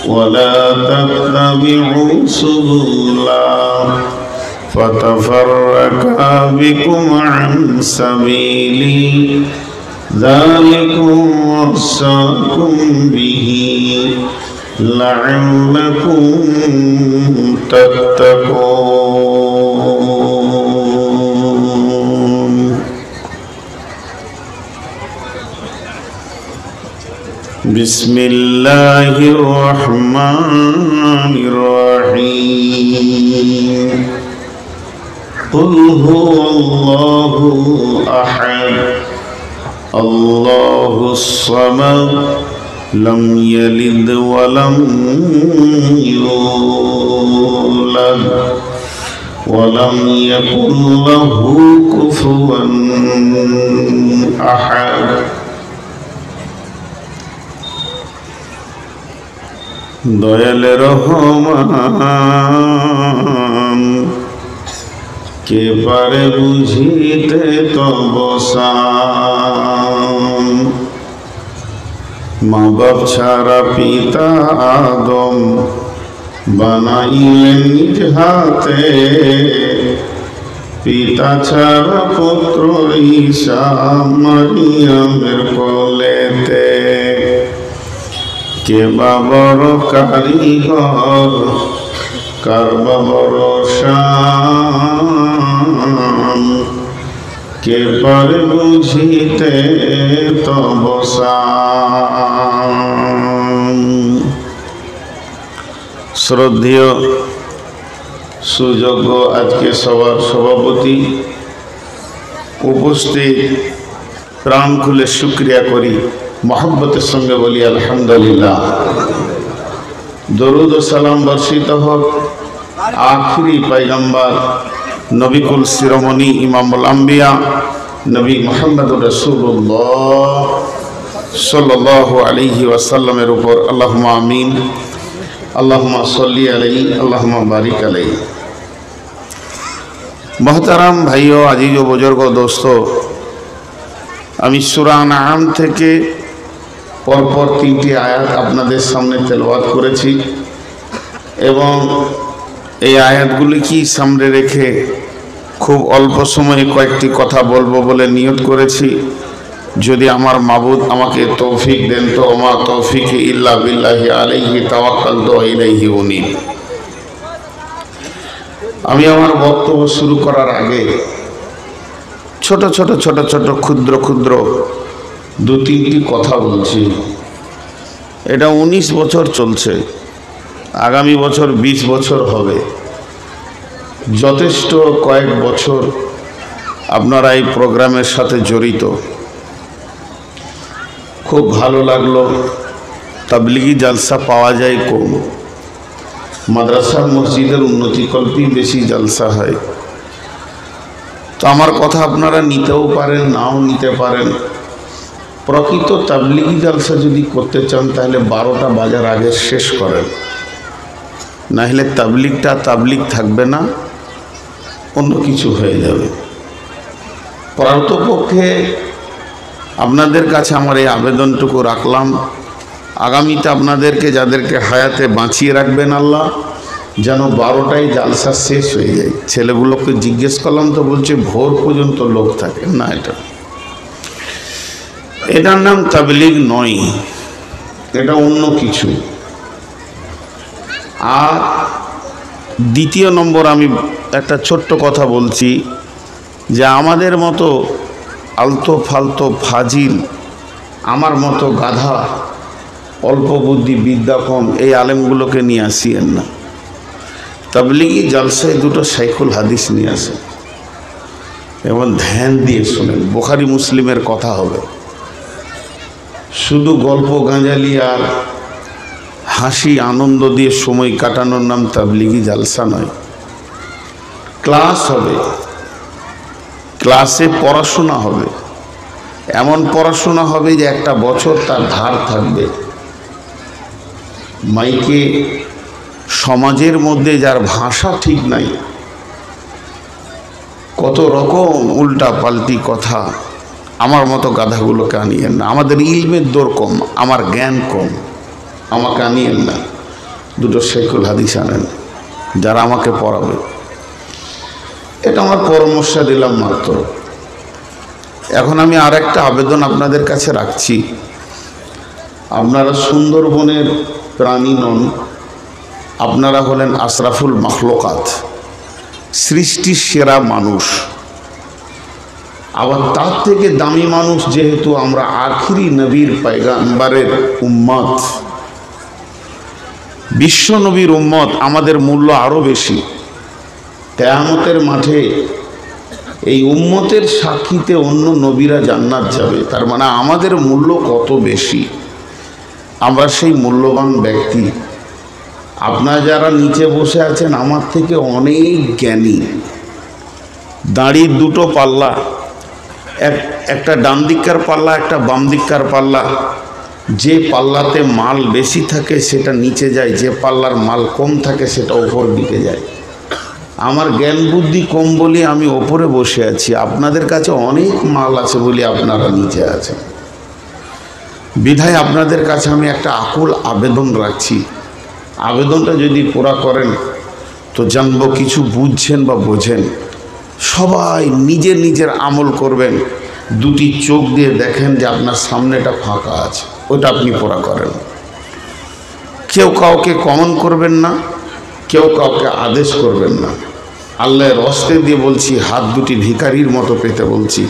ولا تتبعوا سبلا فتفرق بكم عن سبيلي ذلكم وصاكم به لعلكم تتقون. بسم الله الرحمن الرحيم. قل هو الله أحد الله الصمد لم يلد ولم يولد ولم يكن له كفوا أحد. দয়াল রহমান কে পারে বুঝিতে তব শান। মা বাপ ছাড়া পিতা আদম বানাইলেন নিজ হাতে, পিতা ছাড়া পুত্র ঈসা মারিয়ামের কোলেতে। কে বা বড় কারিগর কার বা বড় শান, কে পারে বুঝিতে তব শান। শ্রদ্ধেয় সুযোগ্য আজকে সবার সভাপতি উপস্থিত, প্রাণ খুলে শুকরিয়া করি, মহব্বতের সঙ্গে বলি আলহামদুলিল্লাহ। দরুদ ও সালাম বর্ষিত হোক আখিরি পয়গম্বর নবিকুল শিরোমণি ইমামুল আম্বিয়া নবী মুহাম্মদুর রাসূলুল্লাহ সাল্লাল্লাহু আলাইহি ওয়াসাল্লামের উপর। আল্লাহুম্মা আমিন। আল্লাহুম্মা সাল্লি আলাইহি আল্লাহুম্মা বারিক আলাইহি। মোহতারাম ভাইও, আজিজ ও বুজুর্গ দোস্ত, আমি সূরা আনআম থেকে পরপর 3টি আয়াত আপনাদের সামনে তেলাওয়াত করেছি এবং এই আয়াতগুলিকে সামনে রেখে খুব অল্প সময়ে কয়েকটি কথা বলবো বলে নিয়ত করেছি। যদি আমার মাবুদ আমাকে তৌফিক দেন তো ওমা তৌফিক ইল্লা বিল্লাহি আলাইহি তাওয়াক্কালতু ওয়া ইলাইহি উনীব। আমি আমার বক্তব্য শুরু করার আগে ছোট ছোট ক্ষুদ্র ক্ষুদ্র 2-3টি কথা বলছি। এটা 19 বছর চলছে, আগামী বছর 20 বছর হবে। যথেষ্ট কয়েক বছর আপনারা এই প্রোগ্রামের সাথে জড়িত। খুব ভালো লাগলো। তাবলিগি জালসা পাওয়া যায় কম, মাদ্রাসা মসজিদের উন্নতিকল্পে বেশি জালসা হয়। তো আমার কথা আপনারা নিতেও পারেন, নাও নিতে পারেন। প্রকৃত তাবলিগি জালসা যদি করতে চান তাহলে 12টা বাজার আগে শেষ করেন, না হলে তাবলিগটা তাবলিগ থাকবে না, অন্য কিছু হয়ে যাবে। প্রকৃতপক্ষে আপনাদের কাছে আমার এই আবেদনটুকু রাখলাম, আগামীতে আপনাদেরকে যাদেরকে হায়াতে বাঁচিয়ে রাখবেন আল্লাহ, যেন 12টায় জালসা শেষ হয়ে যায়। ছেলেগুলোকে জিজ্ঞেস করলাম তো বলছে ভোর পর্যন্ত লোক থাকে না। এটার নাম তাবলিগ নয়, এটা অন্য কিছু। আর দ্বিতীয় নম্বর, আমি একটা ছোট্ট কথা বলছি যে আমাদের মতো আলতো ফালতো ফাজিল, আমার মতো গাধা, অল্প বুদ্ধি বিদ্যা কম এই আলেমগুলোকে নিয়ে আসিয়েন না। তাবলিগি জালসায় 2টো শাইখুল হাদিস নিয়ে আসেন এবং ধ্যান দিয়ে শোনেন। বুখারী মুসলিমের কথা হবে। শুধু গল্প গাঁজালি আর হাসি আনন্দ দিয়ে সময় কাটানোর নাম তাবলিগি জালসা নয়। ক্লাস হবে, ক্লাসে পড়াশোনা হবে, এমন পড়াশোনা হবে যে একটা বছর তার ধার থাকবে। মাইকে সমাজের মধ্যে যার ভাষা ঠিক নাই, কত রকম উল্টা পাল্টি কথা, আমার মতো গাধাগুলোকে আনিয়েন না। আমাদের ইলমের দর কম, আমার জ্ঞান কম। আমাকে আনিয়েন না, দুটো শেখুল হাদিস আনেন যারা আমাকে পড়াবে। এটা আমার পরামর্শ দিলাম মাত্র। এখন আমি আর একটা আবেদন আপনাদের কাছে রাখছি। আপনারা সুন্দরবনের প্রাণী নন, আপনারা হলেন আশরাফুল মাখলুকাত, সৃষ্টির সেরা মানুষ। আবার তার থেকে দামি মানুষ যেহেতু আমরা আখিরি নবীর পয়গম্বরের উম্মত, বিশ্ব নবীর উম্মত, আমাদের মূল্য আরও বেশি। কিয়ামতের মাঠে এই উম্মতের সাক্ষীতে অন্য নবীরা জান্নাত যাবে, তার মানে আমাদের মূল্য কত বেশি। আমরা সেই মূল্যবান ব্যক্তি। আপনারা যারা নিচে বসে আছেন আমার থেকে অনেক জ্ঞানী। দাঁড়ির দুটো পাল্লা, একটা ডান দিককার পাল্লা, একটা বাম দিককার পাল্লা। যে পাল্লাতে মাল বেশি থাকে সেটা নিচে যায়, যে পাল্লার মাল কম থাকে সেটা ওপর দিকে যায়। আমার জ্ঞান বুদ্ধি কম বলে আমি ওপরে বসে আছি, আপনাদের কাছে অনেক মাল আছে বলে আপনারা নিচে আছেন। বিধায় আপনাদের কাছে আমি একটা আকুল আবেদন রাখছি। আবেদনটা যদি পুরা করেন তো জানবো কিছু বুঝছেন বা বোঝেন। সবাই নিজের নিজের আমল করবেন, দুটি চোখ দিয়ে দেখেন যে আপনার সামনেটা ফাঁকা আছে, ওটা আপনি পুরা করেন। কেউ কাউকে কমন করবেন না, কেউ কাউকে আদেশ করবেন না। আল্লাহর হস্তে দিয়ে বলছি, হাত দুটি ভিখারির মতো পেতে বলছি,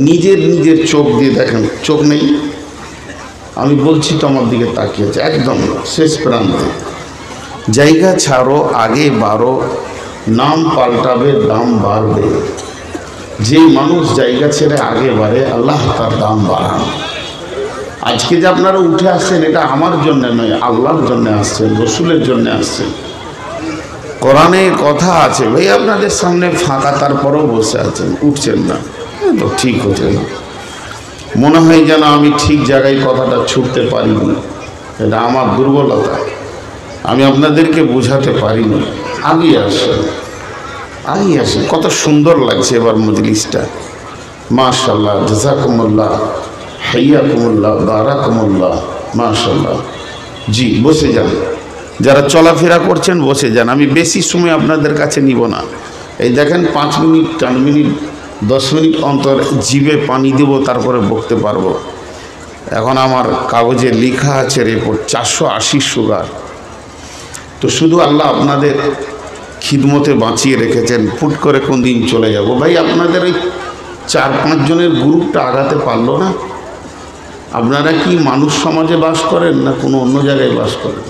নিজের নিজের চোখ দিয়ে দেখেন। চোখ নেই? আমি বলছি তো, আমার দিকে তাকিয়েছে একদম শেষ প্রান্তে। জায়গা ছাড়ো, আগে বাড়ো, নাম পাল্টাবে দাম বাড়বে। যে মানুষ জায়গা ছেড়ে আগে বাড়ে আল্লাহ তার দাম বাড়ান। আজকে যে আপনারা উঠে আসছেন এটা আমার জন্য নয়, আল্লাহর জন্য আসছেন, রসুলের জন্য আসছেন। কোরআনে কথা আছে, ভাই আপনাদের সামনে ফাঁকা, তারপরেও বসে আছেন, উঠছেন না, তো ঠিক হচ্ছে না। মনে হয় যেন আমি ঠিক জায়গায় কথাটা ছুটতে পারিনি, এটা আমার দুর্বলতা। আমি আপনাদেরকে বোঝাতে পারিনি। আগিয়ে আসেন, আগিয়ে আসেন। কত সুন্দর লাগছে এবার মজলিসটা, মাশাআল্লাহ, জাযাকুমুল্লাহ, হাইয়াকুমুল্লাহ, বারাকুমুল্লাহ, মাশাআল্লাহ। জি, বসে যান। যারা চলাফেরা করছেন বসে যান, আমি বেশি সময় আপনাদের কাছে নিব না। এই দেখেন 5 মিনিট, 4 মিনিট, 10 মিনিট অন্তর জিভে পানি দেব, তারপরে বকতে পারবো। এখন আমার কাগজে লেখা আছে রিপোর্ট 480 সুগার। তো শুধু আল্লাহ আপনাদের খিদমতে বাঁচিয়ে রেখেছেন, ফুট করে কোন দিন চলে যাব। ভাই আপনাদের ওই 4-5 জনের গ্রুপটা আগাতে পারলো না। আপনারা কি মানুষ সমাজে বাস করেন না কোনো অন্য জায়গায় বাস করেন?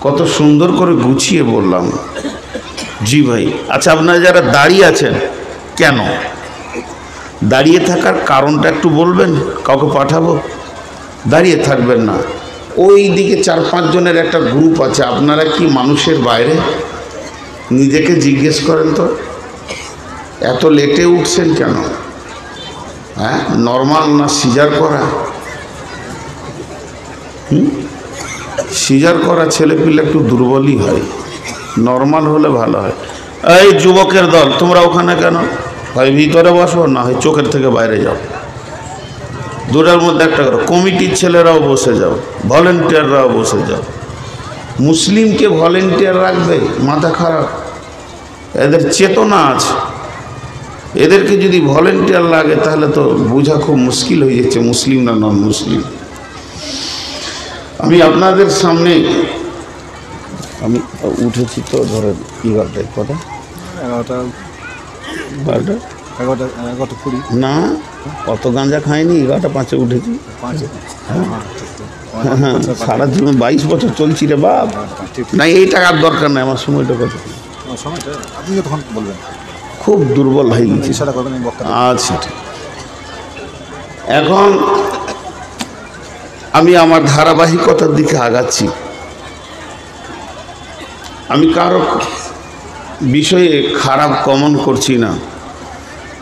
কত সুন্দর করে গুছিয়ে বললাম। জি ভাই। আচ্ছা, আপনারা যারা দাঁড়িয়ে আছেন, কেন দাঁড়িয়ে থাকার কারণটা একটু বলবেন? কাউকে পাঠাবো? দাঁড়িয়ে থাকবেন না। ওই দিকে 4-5 জনের একটা গ্রুপ আছে। আপনারা কি মানুষের বাইরে? নিজেকে জিজ্ঞেস করেন তো, এত লেটে উঠছেন কেন? হ্যাঁ, নর্মাল না সিজার করা? সিজার করা ছেলেপিলে একটু দুর্বলই হয়, নর্মাল হলে ভালো হয়। এই যুবকের দল, তোমরা ওখানে কেন? হয় ভিতরে বসো, না হয় চোখের থেকে বাইরে যাও। দুটার মধ্যে একটা করো। কমিটির ছেলেরাও বসে যাও, ভলেন্টিয়াররাও বসে যাও। মুসলিমকে ভলেন্টিয়ার রাখবে? মাথা খারাপ। এদের চেতনা আছে, এদেরকে যদি ভলেন্টিয়ার লাগে তাহলে তো বোঝা খুব মুশকিল হয়ে যাচ্ছে মুসলিম না নন মুসলিম। আমি আপনাদের সামনে আমি উঠেছি তো ধরেন 11টায়, কটা 11:20 না, অত গাঁজা খাইনি, 11:05 উঠেছি। হ্যাঁ, সারা জীবন 22 বছর চলছি রে বাপ। না, এই টাকার দরকার নাই, আমার সময়টা কত খুব দুর্বল হয়ে গেছি। আচ্ছা, ঠিক। এখন আমি আমার ধারাবাহিকতার দিকে আগাচ্ছি। আমি কারো বিষয়ে খারাপ কমন করছি না।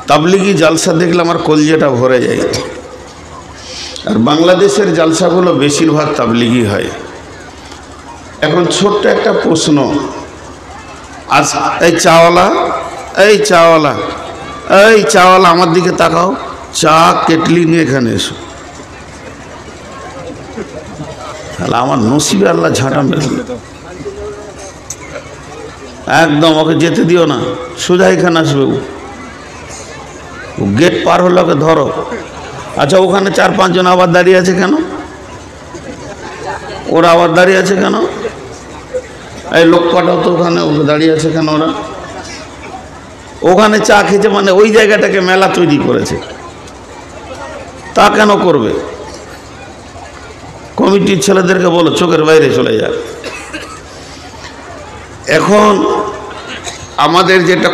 তাবলিগি জালসা দেখলে আমার কলজেটা ভরে যায়। আর বাংলাদেশের জালসাগুলো বেশিরভাগ তাবলিগি হয়। এখন ছোট্ট একটা প্রশ্ন, আজ এই চাওয়ালা, এই চাওয়ালা, এই চাওয়ালা, আমার দিকে তাকাও। চা কেটলি নিয়ে এখানে এসো। তাহলে আমার নসিবে আল্লাহ ঝাঁটা মেরে একদম ওকে যেতে দিও না, সোজা এখানে আসবে ও গেট পার হলে ওকে ধরো। আচ্ছা ওখানে 4-5 জন আবার দাঁড়িয়ে আছে কেন? ওরা আবার দাঁড়িয়ে আছে কেন? এই লোক পাঠাও তো ওখানে, দাঁড়িয়ে আছে কেন ওরা? ওখানে চা খেয়েছে মানে ওই জায়গাটাকে মেলা তৈরি করেছে, তা কেন করবে? কমিটির ছেলেদেরকে বলো চোখের বাইরে চলে যায়। এখন আমাদের যেটা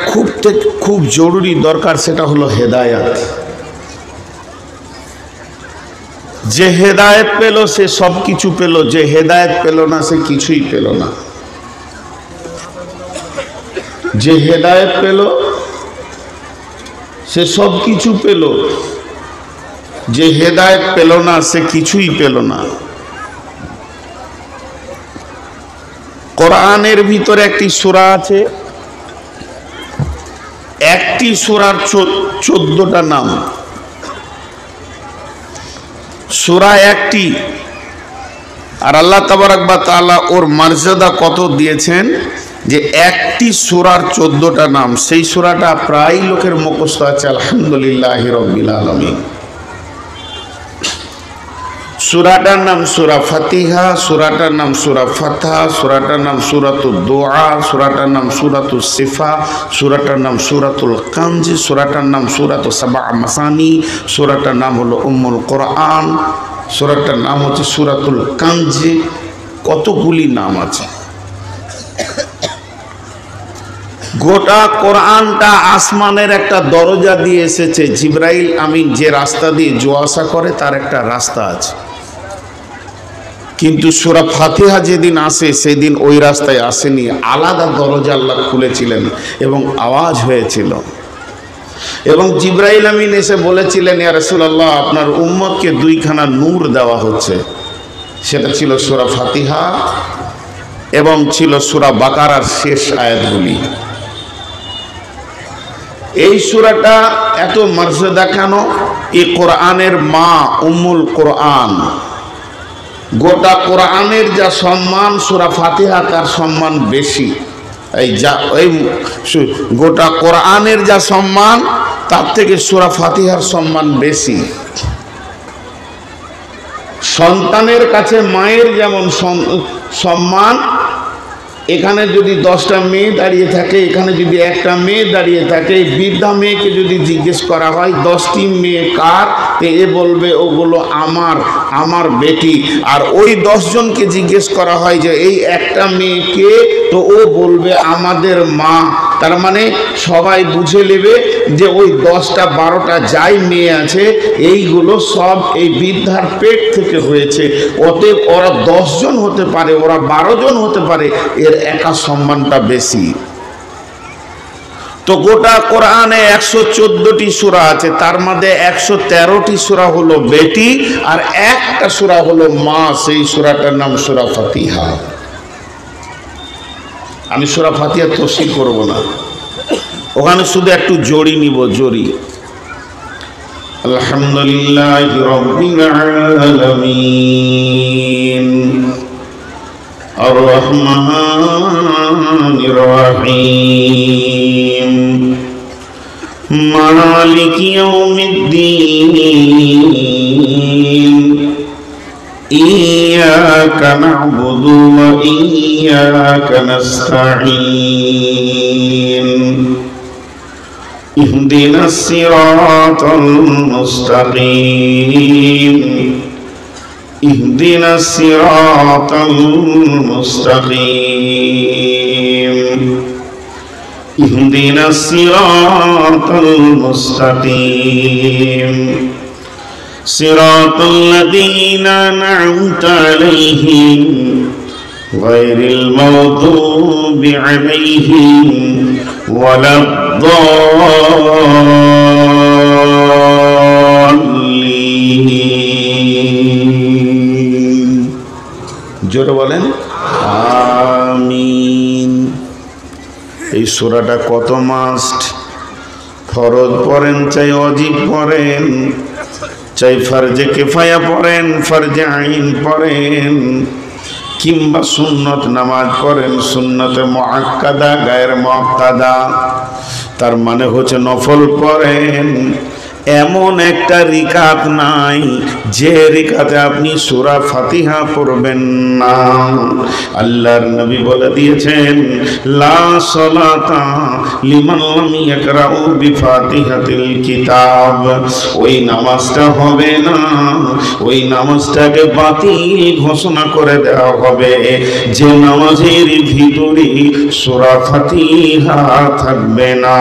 খুব জরুরি দরকার সেটা হলো হেদায়েত। যে হেদায়েত পেল সে সব কিছু পেল, যে হেদায়েত পেল না সে কিছুই পেল না। যে হেদায়েত পেল সে সব কিছু পেল, যে হেদায়েত পেল না সে কিছুই পেল না। কোরআনের ভিতরে একটি সূরা আছে, একটি সূরার 14টা নাম। সূরা একটি, আর আল্লাহ তাবারাক ওয়া তাআলা ওর মর্যাদা কত দিয়েছেন যে একটি সূরার 14টা নাম। সেই সূরাটা প্রায় লোকের মুখস্থ আছে, আলহামদুলিল্লাহি রাব্বিল আলামিন। সূরাটার নাম সূরা ফাতিহা, সূরাটার নাম সূরা ফাতহা, সূরাটার নাম সূরাতুদ দুআ, সূরাটার নাম সূরাতুস সিফা, সূরাটার নাম সূরাতুল কানজ, সূরাটার নাম সূরাতুস সাবা মাসানি, সূরাটার নাম হলো উম্মুল কোরআন, সূরাটার নাম হচ্ছে সূরাতুল কানজ। কতগুলি নাম আছে। গোটা কোরআনটা আসমানের একটা দরজা দিয়ে এসেছে। জিবরাইল আমিন যে রাস্তা দিয়ে যাওয়া আসা করে তার একটা রাস্তা আছে, কিন্তু সূরা ফাতিহা যেদিন আসে সেদিন ওই রাস্তায় আসেনি, আলাদা দরজা আল্লাহ খুলেছিলেন এবং আওয়াজ হয়েছিল। এবং জিবরাইল আমিন এসে বলেছিলেন, ইয়া রাসূলুল্লাহ আপনার উম্মতকে 2খানা নূর দেওয়া হচ্ছে। সেটা ছিল সূরা ফাতিহা এবং ছিল সূরা বাকারার শেষ আয়াতগুলি। এই সূরাটা এত মর্যাদা কেন? এই কোরআনের মা উম্মুল কোরআন। গোটা কোরআনের যা সম্মান সূরা ফাতিহা তার সম্মান বেশি। গোটা কোরআনের যা সম্মান তার থেকে সূরা ফাতিহার সম্মান বেশি। সন্তানের কাছে মায়ের যেমন সম্মান, এখানে যদি 10টা মেয়ে দাঁড়িয়ে থাকে, এখানে যদি একটা মেয়ে দাঁড়িয়ে থাকে, বৃদ্ধা মেয়েকে যদি জিজ্ঞেস করা হয় 10টি মেয়ে কার, তো এ বলবে ওগুলো আমার বেটি। আর ওই 10 জনকে জিজ্ঞেস করা হয় যে এই একটা মেয়েকে, তো ও বলবে আমাদের মা। তার মানে সবাই বুঝে নেবে যে ওই 10টা 12টা যাই মেয়ে আছে এইগুলো সব এই বৃদ্ধার পেট থেকে হয়েছে। অতএব ওরা 10 জন হতে পারে, ওরা 12 জন হতে পারে, এর একা সম্মানটা বেশি। তো গোটা কোরআনে 114টি সূরা আছে, তার মধ্যে 113টি সূরা হলো বেটি আর একটা সূরা হলো মা। সেই সূরাটার নাম সূরা ফাতিহা। আমি সূরা ফাতিহা তফসির করব না, ওখানে শুধু একটু জড়ি নিব, জড়ি। আলহামদুলিল্লাহি রাব্বিল আলামিন আর রহমানির রহিম মালিকি ইয়াউমিদ্দিন إياك نعبد وإياك نستعين اهدنا الصراط المستقيم اهدنا الصراط المستقيم اهدنا الصراط المستقيم صراط الذين أنعمت عليهم غير المغضوب عليهم ولا الضالين জোরে বলেন আমিন। এই সূরাটা কত মাস্ট, ফরজ পড়েন চাই অজিব পড়েন, চাই ফরজে কিফায়া পড়েন, ফরজে আইন পড়েন, কিংবা সুন্নত নামাজ পড়েন, সুন্নতে মুআক্কাদা গায়র মুআক্কাদা, তার মানে হচ্ছে নফল পড়েন, এমন একটা রিকাত নাই যে রিকাতে আপনি সূরা ফাতিহা পড়বেন না। আল্লাহর নবী বলে দিয়েছেন, লা সালাতা লিমান লাম ইয়াকরাউ বিফাতিহাতিল কিতাব, ওই নামাজটা হবে না, ওই নামাজটাকে বাতিল ঘোষণা করে দেওয়া হবে যে নামাজের ভিতরে সূরা ফাতিহা থাকবে না।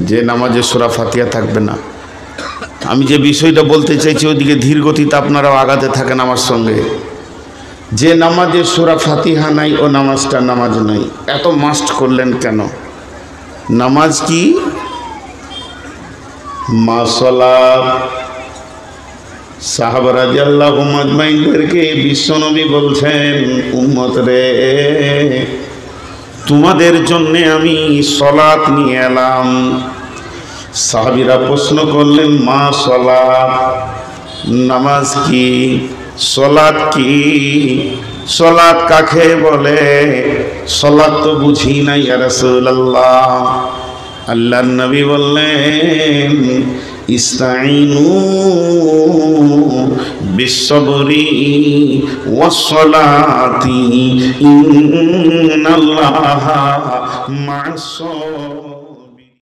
যে নামাজে সূরা ফাতিহা থাকবে না। আমি যে বিষয়টা বলতে চাইছি ওইদিকে ধীর গতিতে আপনারাও আগাতে থাকেন আমার সঙ্গে। যে নামাজে সূরা ফাতিহা নাই ও নামাজটা নামাজ নাই। এত মাস্ট করলেন কেন? নামাজ কি? মা সালাত। সাহাবা রাদিয়াল্লাহু আজমাইনদেরকে বিশ্বনবী বলছেন, উম্মত রে, তোমাদের জন্য আমি সালাত নিয়ে এলাম। সাহাবীরা প্রশ্ন করলেন, মা সালাত, নামাজ কি? সালাত কি? সালাত কাকে বলে? সালাত তো বুঝি না ইয়া রাসূলুল্লাহ। আল্লাহর নবী বললেন, ইস্তাইনু বিসসবরি ওয়াসসালাতি ইন্নাল্লাহা মা'আস